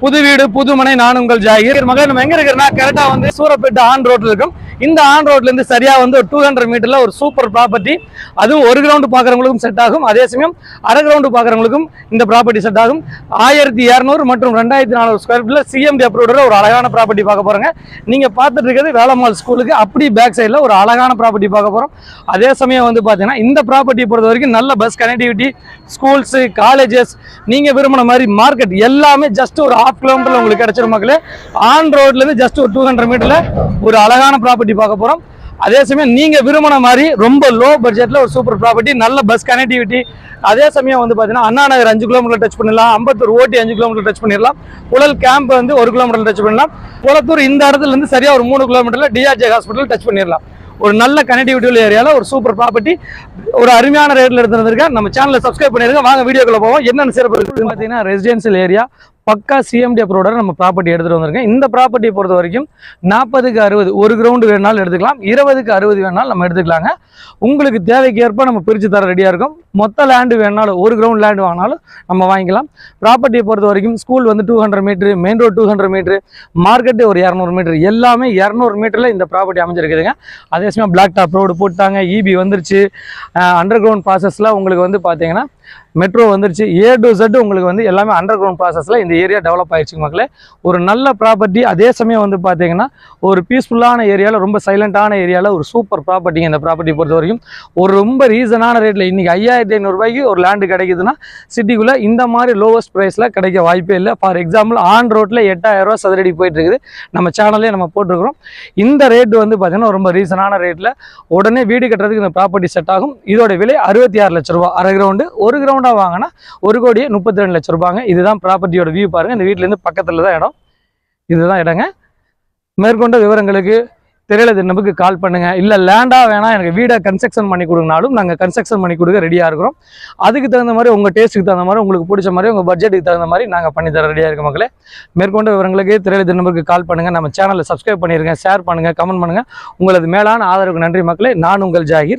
புது வீடு புது மனை நான் உங்கள் ஜாகிர் மகளே. நம்ம எங்க இருக்கிறோம்னா கரெக்டா வந்து சூரப்பேட்டை ஆன் ரோட்ல இருக்கும். இந்த ஆன் ரோட்ல இருந்து சரியா வந்து ஒரு 200 மீட்டர்ல ஒரு சூப்பர் ப்ராப்பர்ட்டி. அதுவும் ஒரு கிரவுண்ட் பாக்குறவங்களுக்கும் செட் ஆகும், அதே சமயம் அரை கிரவுண்ட் பாக்குறவங்களுக்கும் இந்த ப்ராப்பர்ட்டி செட் ஆகும். 1200 மற்றும் 2400 ஸ்கொயர் ஃபீட்ல சிஎம்டி அப்ரூவ்ல ஒரு அழகான ப்ராப்பர்ட்டி பார்க்க போறோங்க. நீங்க பார்த்துட்டு இருக்கிறது வேலம்மாள் ஸ்கூலுக்கு அப்படி பேக் சைட்ல ஒரு அழகான ப்ராப்பர்ட்டி பார்க்க போறோம். அதே சமயம் வந்து பாத்தீங்கன்னா இந்த ப்ராப்பர்ட்டி பொறுத்த வரைக்கும் நல்ல பஸ் கனெக்டிவிட்டி, ஸ்கூல்ஸ், காலேஜஸ், நீங்க விரும்பின மாதிரி மார்க்கெட் எல்லாமே ஜஸ்ட் ஒரு 1/2 கிலோமீட்டர்ல உங்களுக்கு கிடைச்சிரும் மக்களே. ஆன் ரோட்ல இருந்து ஜஸ்ட் ஒரு 200 மீட்டர்ல ஒரு அழகான ப்ராப்பர்ட்டி பார்க்க போறோம். அதே சமயம் நீங்க விரும்பின மாதிரி ரொம்ப லோ பட்ஜெட்ல ஒரு சூப்பர் ப்ராப்பர்ட்டி, நல்ல பஸ் கனெக்டிவிட்டி. அதே சமயம் வந்து பாத்தீங்கன்னா அண்ணா நகர் 5 கிலோமீட்டர் டச் பண்ணிடலாம், அம்பத்தூர் ஓட்டி 5 கிலோமீட்டர் டச் பண்ணிடலாம், புழல் கேம்ப் வந்து 1 கிலோமீட்டர் டச் பண்ணலாம், குளத்தூர் இந்த இடத்துல இருந்து சரியா ஒரு 3 கிலோமீட்டர்ல டிஆர்ஜே ஹாஸ்பிட்டல் டச் பண்ணிடலாம். ஒரு நல்ல கனெக்டிவிட்டி உள்ள ஏரியால ஒரு சூப்பர் ப்ராப்பர்ட்டி ஒரு அருமையான ரேட்ல எடுத்துருக்கேன். நம்ம சேனலை சப்ஸ்கிரைப் பண்ணிருங்க. வாங்க வீடியோக்குள்ள போவோம். என்னென்ன சிறப்பு இருக்குன்னு பாத்தீங்கன்னா ரெசிடென்சியல் ஏரியா, பக்கா சிஎம்டி அப்ரூவோட நம்ம ப்ராப்பர்ட்டி எடுத்துட்டு வந்திருக்கேன். இந்த ப்ராப்பர்ட்டியை பொறுத்த வரைக்கும் 40க்கு 60 ஒரு கிரவுண்டு வேணாலும் எடுத்துக்கலாம், 20க்கு 60 வேணாலும் நம்ம எடுத்துக்கலாங்க. உங்களுக்கு தேவைக்கு ஏற்ப நம்ம பிரித்து தர ரெடியாக இருக்கும். மொத்த லேண்டு வேணாலும் ஒரு கிரவுண்ட் லேண்டு வாங்கினாலும் நம்ம வாங்கிக்கலாம். ப்ராப்பர்ட்டியை பொறுத்த வரைக்கும் ஸ்கூல் வந்து 200 metre, main road 200 metre, market ஒரு 200 மீட்ரு, எல்லாமே 200 மீட்டரில் இந்த ப்ராப்பர்ட்டி அமைஞ்சிருக்குதுங்க. அதே சமயம் பிளாக் டாப் ரோடு போட்டாங்க, இபி வந்துருச்சு, அண்டர் கிரவுண்ட் ப்ராசஸில் உங்களுக்கு வந்து பார்த்தீங்கன்னா மெட்ரோ வந்துருச்சு, A to Z உங்களுக்கு வந்து எல்லாமே அண்டர் கிரவுண்ட் ப்ராசஸில் இந்த ஏரியா டெவலப் ஆயிடுச்சு மக்களே. ஒரு நல்ல ப்ராப்பர்ட்டி. அதே சமயம் வந்து பார்த்தீங்கன்னா ஒரு பீஸ்ஃபுல்லான ஏரியாவில், ரொம்ப சைலண்டான ஏரியாவில் ஒரு சூப்பர் ப்ராப்பர்ட்டிங்க. இந்த ப்ராப்பர்ட்டி பொறுத்த வரைக்கும் ஒரு ரொம்ப ரீசனான ரேட்டில் இன்றைக்கி 5500 ரூபாய்க்கு ஒரு லேண்டு கிடைக்குதுன்னா சிட்டிக்குள்ளே இந்த மாதிரி லோவஸ்ட் ப்ரைஸில் கிடைக்க வாய்ப்பே இல்லை. ஃபார் எக்ஸாம்பிள் ஆன் ரோட்டில் 8000 ரூபா சதுரடி போயிட்டு இருக்குது. நம்ம சேனல்லே நம்ம போட்டிருக்கிறோம். இந்த ரேட்டு வந்து பார்த்தீங்கன்னா ரொம்ப ரீசனான ரேட்டில் உடனே வீடு கட்டுறதுக்கு இந்த ப்ராப்பர்ட்டி செட் ஆகும். இதோட விலை 66 லட்ச ரூபா. அரை கிரவுண்டு, ஒரு கிரவுண்டாக வாங்கினா 1,32 லட்ச ரூபாங்க. இதுதான் ப்ராப்பர்ட்டியோட வியூ பாருங்க. இந்த வீட்டிலேருந்து பக்கத்தில் தான் இடம், இதுதான் இடங்க. மேற்கொண்ட விவரங்களுக்கு தெரியல நம்பருக்கு கால் பண்ணுங்க. இல்லை லேண்டாக வேணாம் எனக்கு வீடை கன்ஸ்ட்ரக்ஷன் பண்ணி கொடுங்கனாலும் நாங்கள் கன்ஸ்ட்ரக்ஷன் பண்ணி கொடுக்க ரெடியாக இருக்கிறோம். அதுக்கு தகுந்த மாதிரி உங்கள் டேஸ்ட்டுக்கு தகுந்த மாதிரி உங்களுக்கு பிடிச்ச மாதிரி உங்கள் பட்ஜெட்டுக்கு தகுந்த மாதிரி நாங்கள் பண்ணி தர ரெடியாக இருக்க மக்களே. மேற்கொண்ட விவரங்களுக்கு தெரியல நம்பருக்கு கால் பண்ணுங்கள். நம்ம சேனலை சப்ஸ்கிரைப் பண்ணிடுங்க, ஷேர் பண்ணுங்கள், கமெண்ட் பண்ணுங்கள். உங்களது மேலான ஆதரவுக்கு நன்றி மக்களே. நான் உங்கள் ஜாகிர்.